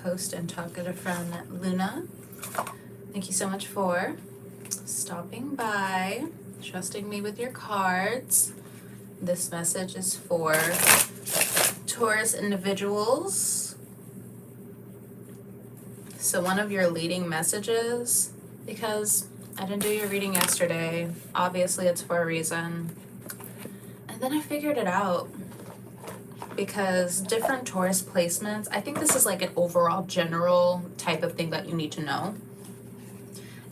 host and talkative friend, Luna. Thank you so much for stopping by, trusting me with your cards. This message is for Taurus individuals. So one of your leading messages, because I didn't do your reading yesterday, obviously it's for a reason. And then I figured it out. Because different Taurus placements, I think this is like an overall general type of thing that you need to know,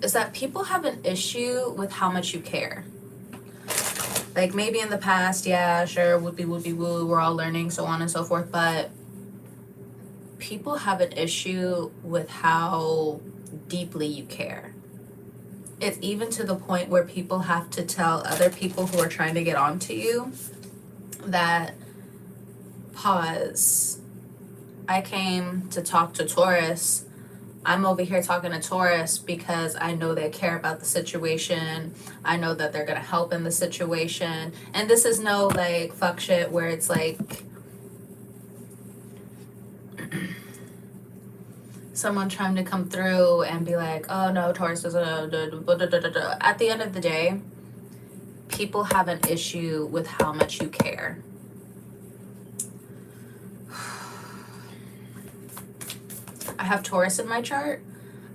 is that people have an issue with how much you care. Like maybe in the past, yeah, sure, whoopie whoopie woo, we're all learning, so on and so forth, but people have an issue with how deeply you care. It's even to the point where people have to tell other people who are trying to get onto you that, pause, I came to talk to Taurus. I'm over here talking to Taurus because I know they care about the situation. I know that they're gonna help in the situation. And this is no like fuck shit where it's like someone trying to come through and be like, oh no, Taurus is a at the end of the day, people have an issue with how much you care. I have Taurus in my chart,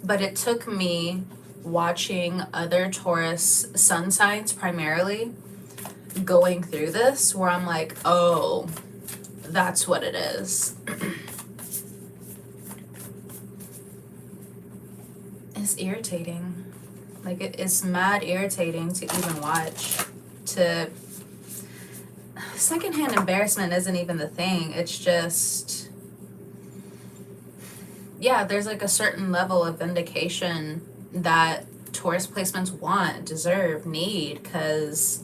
but it took me watching other Taurus sun signs primarily going through this where I'm like, oh, that's what it is. It's irritating. Like, it is mad irritating to even watch. To secondhand embarrassment isn't even the thing. It's just, yeah, there's like a certain level of vindication that Taurus placements want, deserve, need, because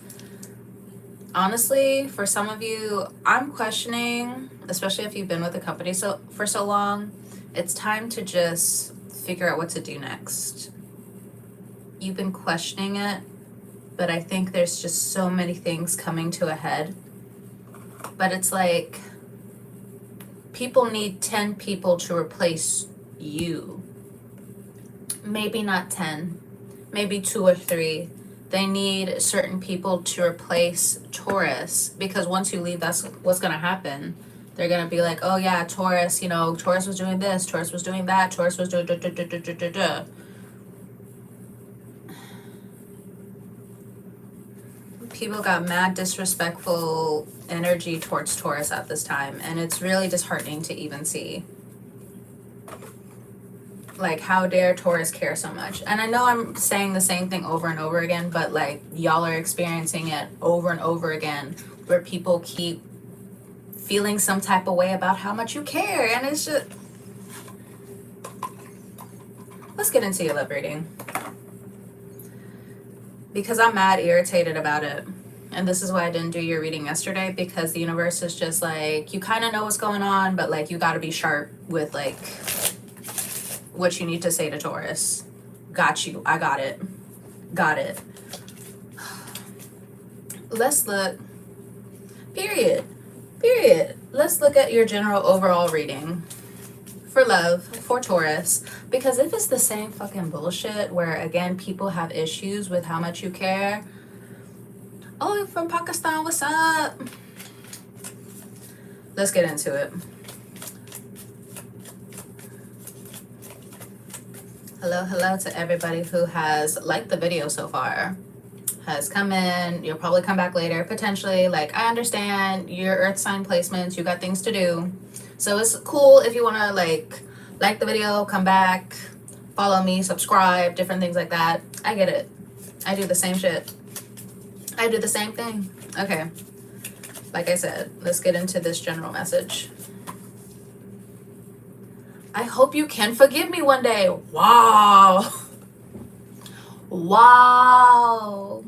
honestly, for some of you, I'm questioning, especially if you've been with the company for so long, it's time to just figure out what to do next. You've been questioning it, but I think there's just so many things coming to a head. But it's like, people need 10 people to replace you. Maybe not 10, maybe 2 or 3. They need certain people to replace Taurus, because once you leave, that's what's gonna happen. They're gonna be like, oh yeah, Taurus, you know, Taurus was doing this, Taurus was doing that, Taurus was doing People got mad disrespectful energy towards Taurus at this time, and it's really disheartening to even see. Like, how dare Taurus care so much? And I know I'm saying the same thing over and over again, but like, y'all are experiencing it over and over again, where people keep feeling some type of way about how much you care, and it's just, let's get into your love reading, because I'm mad irritated about it. And this is why I didn't do your reading yesterday, because the universe is just like, you kind of know what's going on, but like, you got to be sharp with like what you need to say to Taurus. Got you. I got it. Got it. Let's look. Period. Let's look at your general overall reading for love, for Taurus. Because if it's the same fucking bullshit where, again, people have issues with how much you care. Oh, you're from Pakistan, what's up? Let's get into it. Hello to everybody who has liked the video so far, has come in. You'll probably come back later, potentially. Like, I understand your earth sign placements, you got things to do, so it's cool if you want to like the video, come back, follow me, subscribe, different things like that. I get it. I do the same shit. I do the same thing. Okay, like I said, let's get into this general message. I hope you can forgive me one day. Wow. Wow.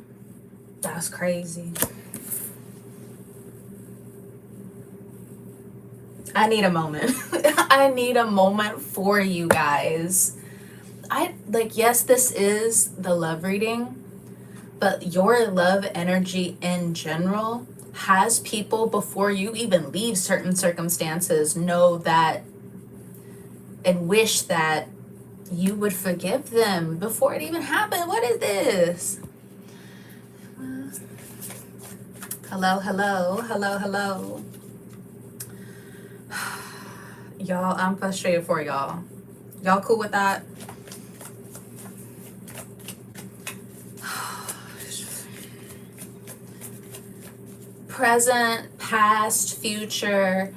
That's crazy. I need a moment. I need a moment for you guys. Yes, this is the love reading, but your love energy in general has people, before you even leave certain circumstances, know that and wish that you would forgive them before it even happened. What is this? Hello, hello, hello, hello. Y'all, I'm frustrated for y'all. Y'all cool with that? Present, past, future.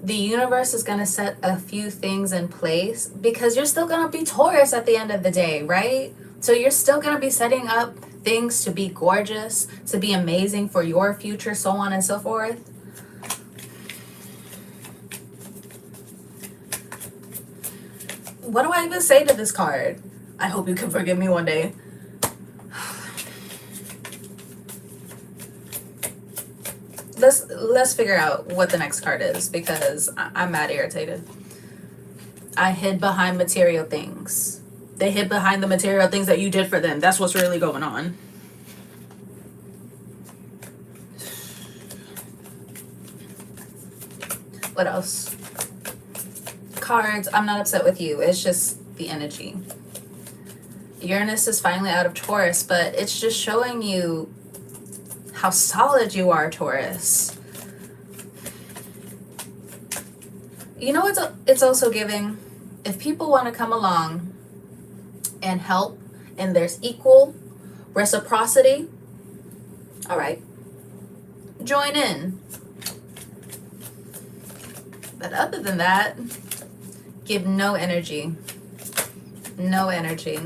The universe is going to set a few things in place because you're still going to be Taurus at the end of the day, right? So you're still going to be setting up things to be gorgeous, to be amazing for your future, so on and so forth. What do I even say to this card? I hope you can forgive me one day. Let's figure out what the next card is, because I'm mad irritated. I hid behind material things. They hid behind the material things that you did for them. That's what's really going on. What else? Cards, I'm not upset with you. It's just the energy. Uranus is finally out of Taurus, but it's just showing you how solid you are, Taurus. You know what it's also giving? If people want to come along and help and there's equal reciprocity, all right, join in. But other than that, give no energy. No energy.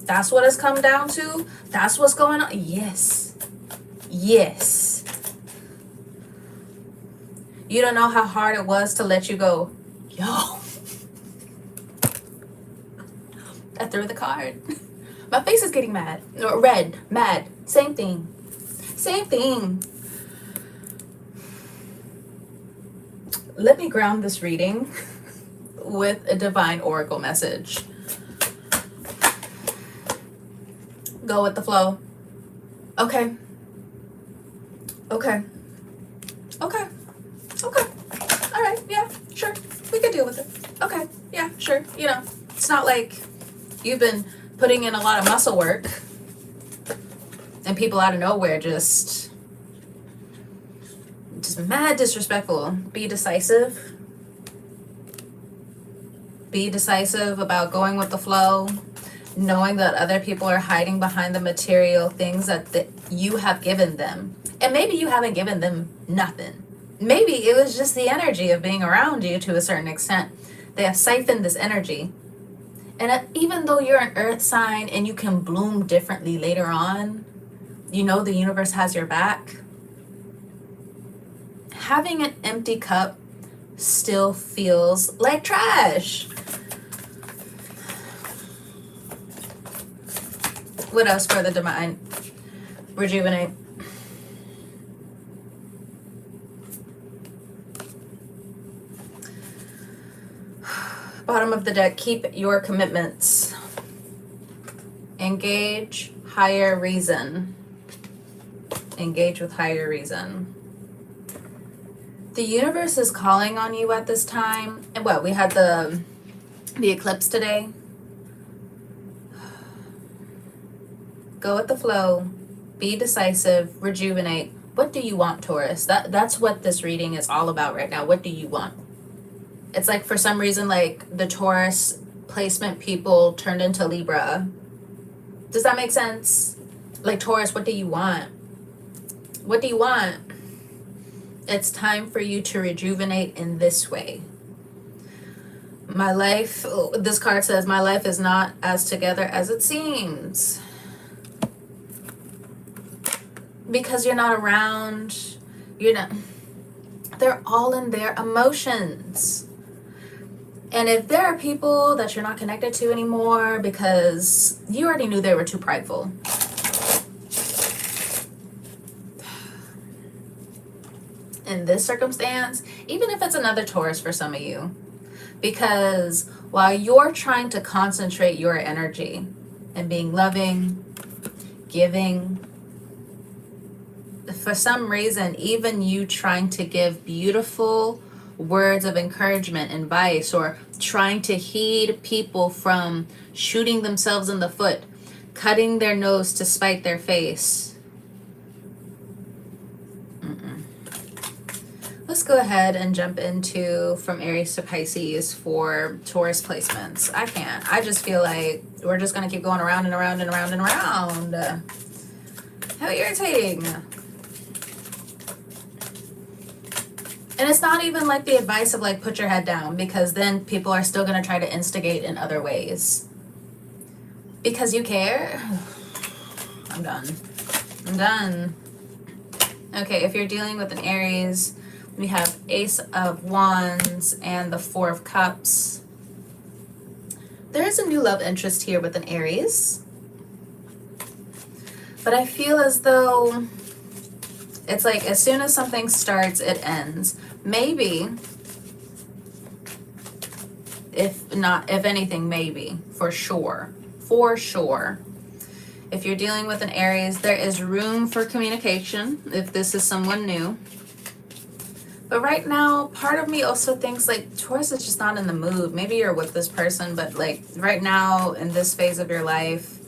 That's what it's come down to. That's what's going on. Yes. Yes. You don't know how hard it was to let you go. Yo. I threw the card. My face is getting mad. Or red. Mad. Same thing. Same thing. Let me ground this reading with a divine oracle message. Go with the flow. Okay. Okay. Okay. Okay. All right. Yeah, sure. We could deal with it. Okay. Yeah, sure. You know, it's not like you've been putting in a lot of muscle work and people out of nowhere just mad disrespectful. Be decisive. Be decisive about going with the flow, knowing that other people are hiding behind the material things that you have given them. And maybe you haven't given them nothing. Maybe it was just the energy of being around you to a certain extent. They have siphoned this energy. And even though you're an earth sign and you can bloom differently later on, you know the universe has your back. Having an empty cup still feels like trash. What else for the divine? Rejuvenate. Bottom of the deck, keep your commitments. Engage higher reason. Engage with higher reason. The universe is calling on you at this time. And what, we had the eclipse today. Go with the flow. Be decisive. Rejuvenate. What do you want, Taurus? That's what this reading is all about right now. What do you want? It's like for some reason, like the Taurus placement people turned into Libra. Does that make sense? Like Taurus, what do you want? What do you want? It's time for you to rejuvenate in this way. My life, this card says, my life is not as together as it seems. Because you're not around, they're all in their emotions. And if there are people that you're not connected to anymore because you already knew they were too prideful, in this circumstance, even if it's another Taurus for some of you, because while you're trying to concentrate your energy and being loving, giving, for some reason, even you trying to give beautiful words of encouragement, advice, or trying to heed people from shooting themselves in the foot, cutting their nose to spite their face. Let's go ahead and jump into from Aries to Pisces for Taurus placements. I just feel like we're just going to keep going around and around and around and around. How irritating. And it's not even like the advice of like put your head down, because then people are still going to try to instigate in other ways. Because you care. I'm done. I'm done. Okay, if you're dealing with an Aries, we have Ace of Wands and the Four of Cups. There is a new love interest here with an Aries. But I feel as though it's like as soon as something starts, it ends. Maybe, if anything, maybe, for sure. For sure. If you're dealing with an Aries, there is room for communication if this is someone new. But right now, part of me also thinks like Taurus is just not in the mood. Maybe you're with this person, but like right now in this phase of your life,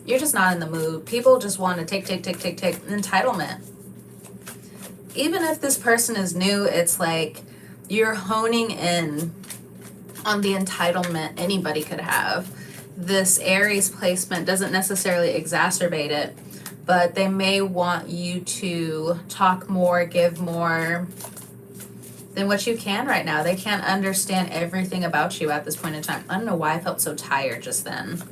you're just not in the mood. People just want to take. Entitlement. Even if this person is new, it's like you're honing in on the entitlement anybody could have. This Aries placement doesn't necessarily exacerbate it, but they may want you to talk more, give more than what you can right now. They can't understand everything about you at this point in time. I don't know why I felt so tired just then.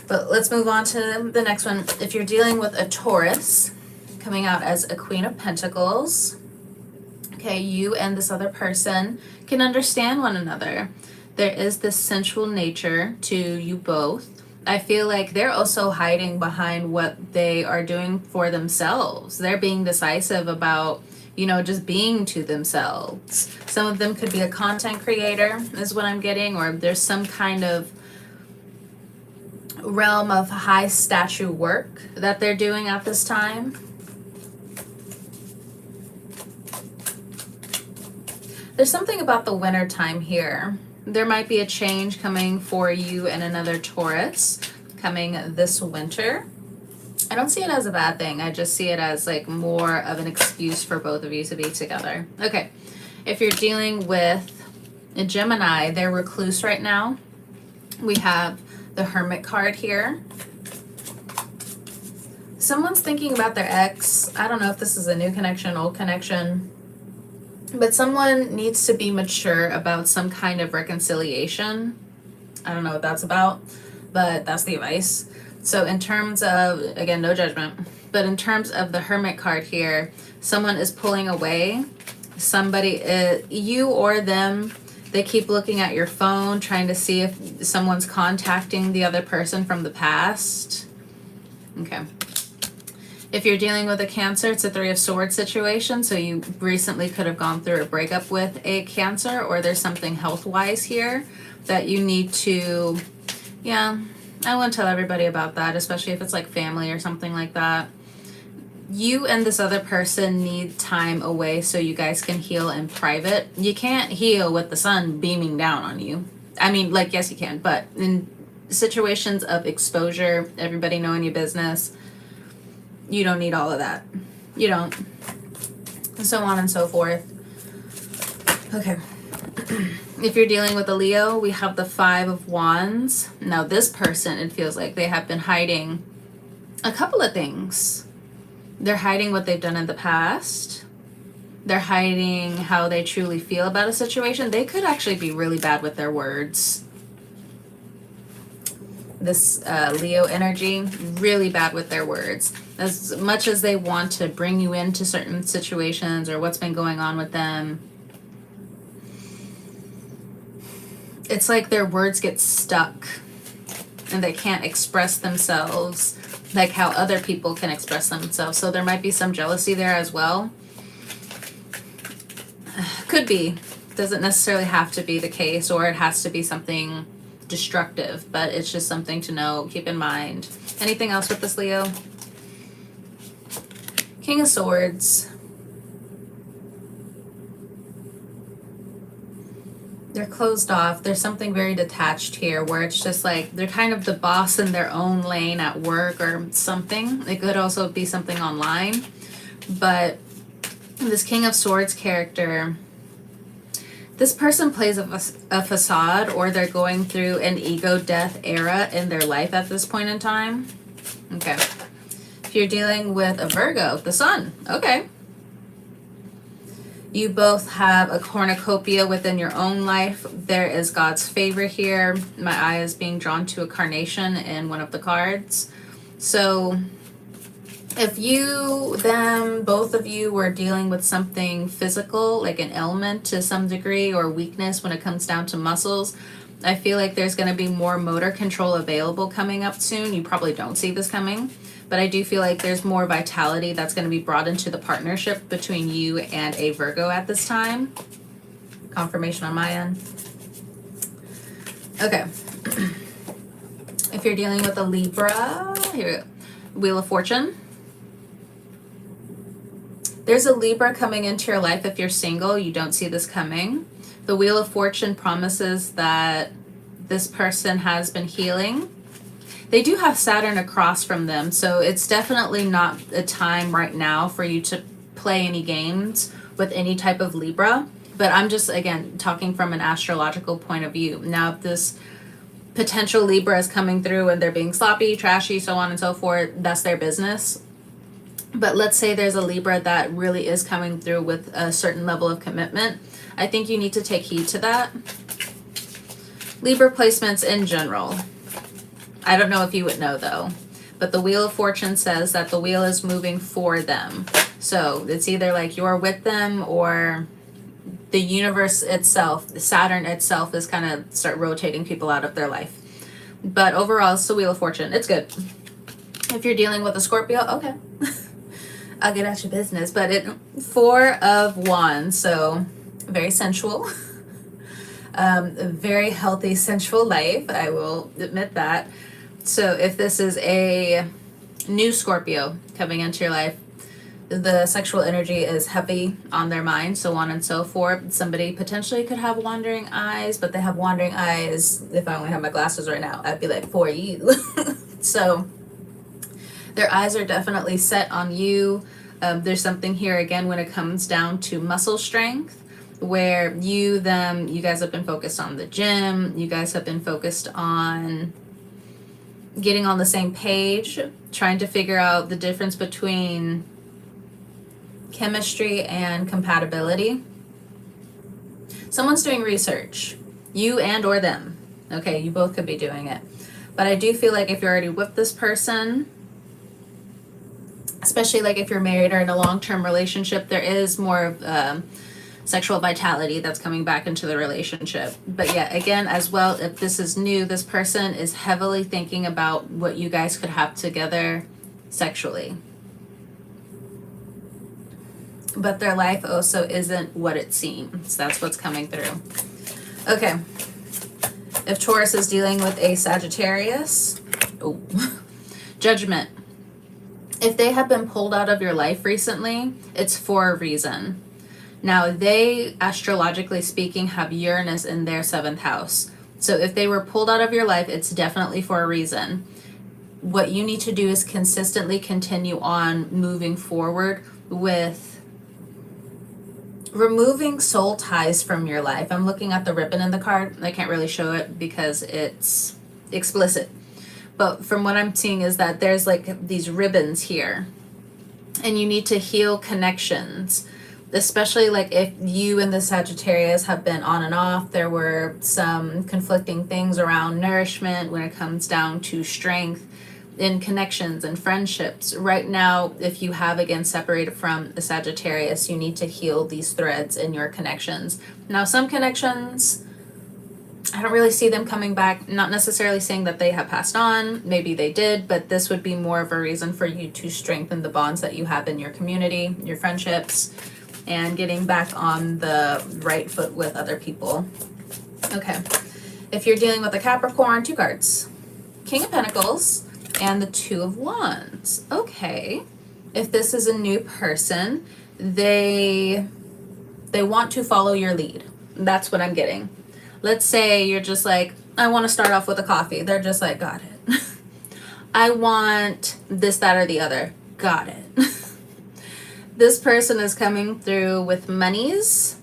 But let's move on to the next one. If you're dealing with a Taurus, coming out as a Queen of Pentacles, okay, you and this other person can understand one another. There is this sensual nature to you both. I feel like they're also hiding behind what they are doing for themselves. They're being decisive about, you know, just being to themselves. Some of them could be a content creator, is what I'm getting, or there's some kind of realm of high statue work that they're doing at this time. There's something about the winter time here. There might be a change coming for you and another Taurus coming this winter. I don't see it as a bad thing. I just see it as like more of an excuse for both of you to be together. Okay, if you're dealing with a Gemini, they're recluse right now. We have the Hermit card here. Someone's thinking about their ex. I don't know if this is a new connection, old connection. But someone needs to be mature about some kind of reconciliation. I don't know what that's about, but that's the advice. So in terms of, again, no judgment, but in terms of the Hermit card here, someone is pulling away. Somebody, you or them, they keep looking at your phone, trying to see if someone's contacting the other person from the past. Okay. If you're dealing with a Cancer, it's a Three of Swords situation. So you recently could have gone through a breakup with a Cancer, or there's something health-wise here that you need to, yeah, I wouldn't tell everybody about that, especially if it's like family or something like that. You and this other person need time away so you guys can heal in private. You can't heal with the sun beaming down on you. I mean, like, yes, you can, but in situations of exposure, everybody knowing your business, you don't need all of that. You don't. And so on and so forth. Okay. If you're dealing with a Leo, we have the Five of Wands. Now this person, it feels like they have been hiding a couple of things. They're hiding what they've done in the past. They're hiding how they truly feel about a situation. They could actually be really bad with their words. This Leo energy, really bad with their words. As much as they want to bring you into certain situations or what's been going on with them, it's like their words get stuck and they can't express themselves like how other people can express themselves. So there might be some jealousy there as well. Could be. Doesn't necessarily have to be the case, or it has to be something destructive, but it's just something to know, keep in mind. Anything else with this Leo? King of Swords. They're closed off. There's something very detached here where it's just like they're kind of the boss in their own lane at work or something. It could also be something online. But this King of Swords character, this person plays a facade, or they're going through an ego death era in their life at this point in time. Okay. If you're dealing with a Virgo, the Sun. Okay. You both have a cornucopia within your own life. There is God's favor here. My eye is being drawn to a carnation in one of the cards. So if you, them, both of you were dealing with something physical, like an ailment to some degree or weakness when it comes down to muscles, I feel like there's going to be more motor control available coming up soon. You probably don't see this coming, but I do feel like there's more vitality that's going to be brought into the partnership between you and a Virgo at this time. Confirmation on my end. Okay. If you're dealing with a Libra, here we go. Wheel of Fortune. There's a Libra coming into your life. If you're single, you don't see this coming. The Wheel of Fortune promises that this person has been healing. They do have Saturn across from them, so it's definitely not a time right now for you to play any games with any type of Libra. But I'm just, again, talking from an astrological point of view. Now, if this potential Libra is coming through and they're being sloppy, trashy, so on and so forth, that's their business. But let's say there's a Libra that really is coming through with a certain level of commitment. I think you need to take heed to that. Libra placements in general. I don't know if you would know though, but the Wheel of Fortune says that the wheel is moving for them. So it's either like you're with them or the universe itself, Saturn itself is kind of start rotating people out of their life. But overall, it's the Wheel of Fortune. It's good. If you're dealing with a Scorpio, okay. I'll get at your business. But it 4 of Wands, so very sensual. A very healthy, sensual life. I will admit that. So if this is a new Scorpio coming into your life, the sexual energy is heavy on their mind, so on and so forth. Somebody potentially could have wandering eyes, but they have wandering eyes. If I only have my glasses right now, I'd be like, for you. So their eyes are definitely set on you. There's something here again when it comes down to muscle strength, where you guys have been focused on the gym. You guys have been focused on getting on the same page, trying to figure out the difference between chemistry and compatibility. Someone's doing research, you and or them. Okay, you both could be doing it. But I do feel like if you're already with this person, especially like if you're married or in a long-term relationship, there is more of sexual vitality that's coming back into the relationship. But yeah, again, as well, if this is new, this person is heavily thinking about what you guys could have together sexually. But their life also isn't what it seems. That's what's coming through. Okay. If Taurus is dealing with a Sagittarius, Judgment. If they have been pulled out of your life recently, it's for a reason. Now, they, astrologically speaking, have Uranus in their 7th house. So if they were pulled out of your life, it's definitely for a reason. What you need to do is consistently continue on moving forward with removing soul ties from your life. I'm looking at the ribbon in the card. I can't really show it because it's explicit. But from what I'm seeing is that there's like these ribbons here. And you need to heal connections. Especially like if you and the Sagittarius have been on and off. There were some conflicting things around nourishment when it comes down to strength in connections and friendships. Right now, if you have again separated from the Sagittarius, you need to heal these threads in your connections. Now, some connections, I don't really see them coming back. Not necessarily saying that they have passed on. Maybe they did, but this would be more of a reason for you to strengthen the bonds that you have in your community, your friendships, and getting back on the right foot with other people. Okay. If you're dealing with a Capricorn, 2 cards. King of Pentacles and the 2 of Wands. Okay. If this is a new person, they want to follow your lead. That's what I'm getting. Let's say you're just like, I want to start off with a coffee. They're just like, got it. I want this, that, or the other. Got it. This person is coming through with monies,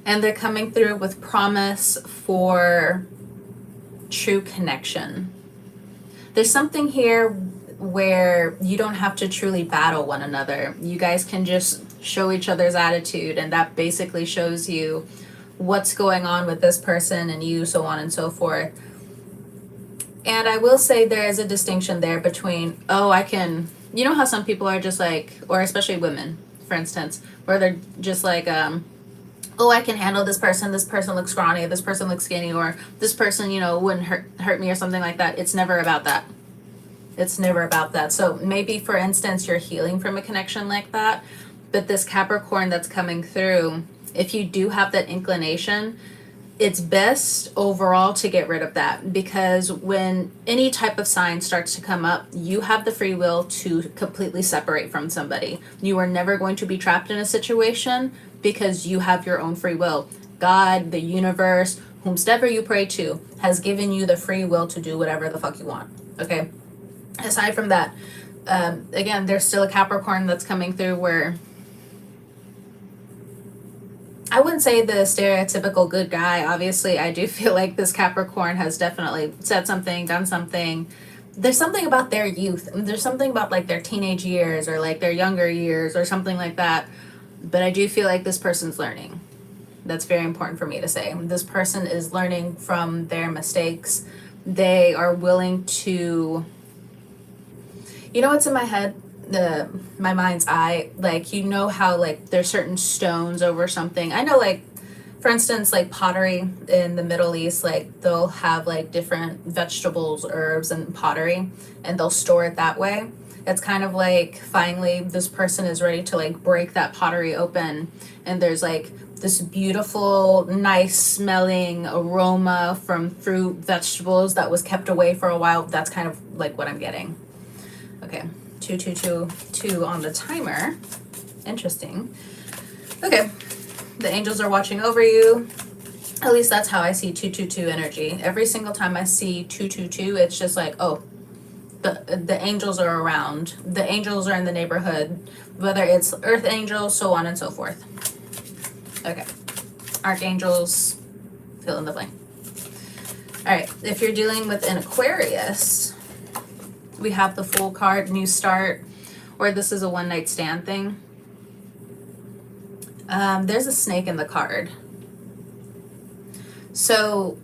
and they're coming through with promise for true connection. There's something here where you don't have to truly battle one another. You guys can just show each other's attitude, and that basically shows you what's going on with this person and you, so on and so forth. And I will say there is a distinction there between, oh, I can, you know how some people are just like, or especially women, for instance, where they're just like, oh, I can handle this person looks scrawny, this person looks skinny, or this person, you know, wouldn't hurt me or something like that. It's never about that. It's never about that. So maybe, for instance, you're healing from a connection like that, but this Capricorn that's coming through, if you do have that inclination, it's best overall to get rid of that, because when any type of sign starts to come up, you have the free will to completely separate from somebody. You are never going to be trapped in a situation because you have your own free will. God, the universe, whomsoever you pray to, has given you the free will to do whatever the fuck you want. Okay? Aside from that, again, there's still a Capricorn that's coming through where I wouldn't say the stereotypical good guy. Obviously, I do feel like this Capricorn has definitely said something, done something. There's something about their youth. There's something about like their teenage years or like their younger years or something like that. But I do feel like this person's learning. That's very important for me to say. This person is learning from their mistakes. They are willing to, you know what's in my head? My mind's eye, like, you know how like there's certain stones over something. I know, like, for instance, like pottery in the Middle East, like they'll have like different vegetables, herbs, and pottery, and they'll store it that way. It's kind of like finally this person is ready to like break that pottery open, and there's like this beautiful, nice smelling aroma from fruit, vegetables that was kept away for a while. That's kind of like what I'm getting. Okay. 2 on the timer. Interesting. Okay. The angels are watching over you. At least that's how I see 222 energy. Every single time I see 222, it's just like, oh, the angels are around. The angels are in the neighborhood, whether it's earth angels, so on and so forth. Okay. Archangels, fill in the blank. All right. If you're dealing with an Aquarius, we have the Fool card, new start, or this is a one-night stand thing. There's a snake in the card. So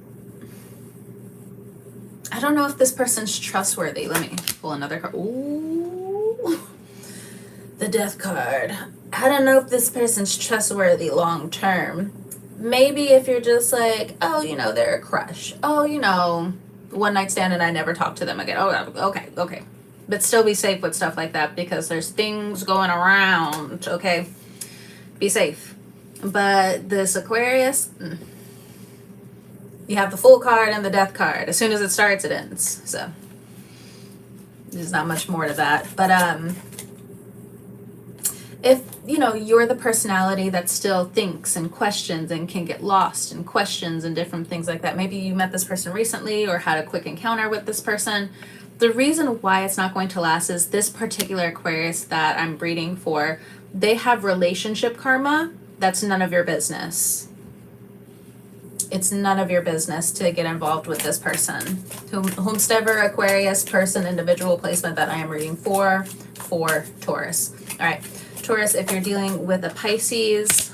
I don't know if this person's trustworthy. Let me pull another card. Ooh, the Death card. I don't know if this person's trustworthy long term. Maybe if you're just like, oh, you know, they're a crush. Oh, you know, one night stand and I never talk to them again. Oh, okay. But still be safe with stuff like that, because there's things going around, okay? Be safe. But this Aquarius, you have the Fool card and the Death card. As soon as it starts, it ends. So there's not much more to that. But if, you know, you're the personality that still thinks and questions and can get lost in questions and different things like that, maybe you met this person recently or had a quick encounter with this person. The reason why it's not going to last is this particular Aquarius that I'm reading for, they have relationship karma. That's none of your business. It's none of your business to get involved with this person. Whomsoever Aquarius person, individual placement that I am reading for Taurus. All right, Taurus, if you're dealing with a Pisces,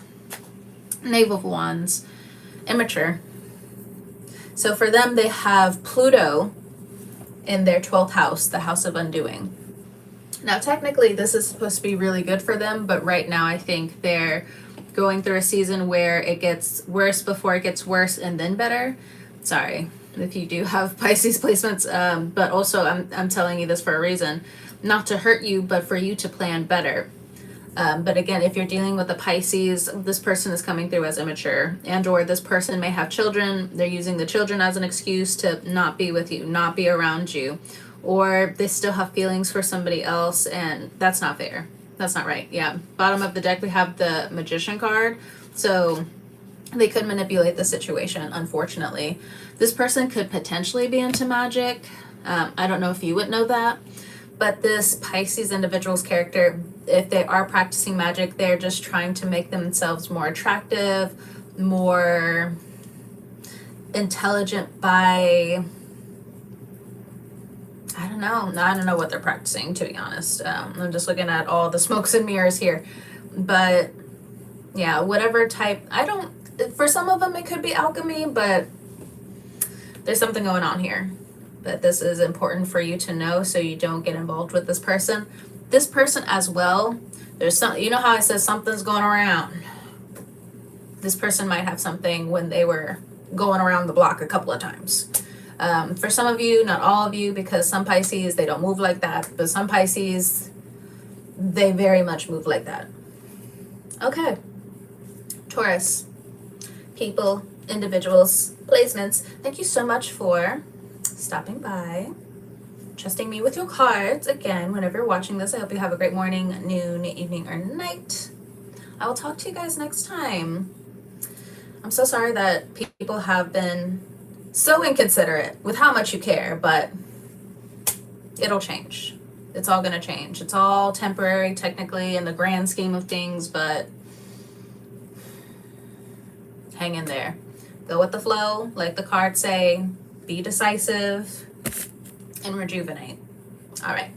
Knave of Wands, immature. So for them, they have Pluto in their 12th house, the house of undoing. Now, technically, this is supposed to be really good for them, but right now I think they're going through a season where it gets worse before it gets worse and then better. Sorry if you do have Pisces placements, but also I'm telling you this for a reason, not to hurt you, but for you to plan better. But again, if you're dealing with a Pisces, this person is coming through as immature, and or this person may have children. They're using the children as an excuse to not be with you, not be around you, or they still have feelings for somebody else, and that's not fair. That's not right. Yeah. Bottom of the deck, we have the Magician card. So They could manipulate the situation, unfortunately. This person could potentially be into magic. I don't know if you would know that, but this Pisces individual's character, if they are practicing magic, they're just trying to make themselves more attractive, more intelligent by, I don't know what they're practicing, to be honest. I'm just looking at all the smokes and mirrors here. But yeah, whatever type, for some of them it could be alchemy, but there's something going on here. But this is important for you to know so you don't get involved with this person. This person as well, there's some, you know how I said something's going around? This person might have something when they were going around the block a couple of times. For some of you, not all of you, because some Pisces, they don't move like that, but some Pisces, they very much move like that. Okay, Taurus, people, individuals, placements, thank you so much for stopping by, trusting me with your cards. Again, whenever you're watching this, I hope you have a great morning, noon, evening, or night. I will talk to you guys next time. I'm so sorry that people have been so inconsiderate with how much you care, but it'll change. It's all gonna change. It's all temporary, technically, in the grand scheme of things, but hang in there. Go with the flow, like the cards say, be decisive, and rejuvenate. All right.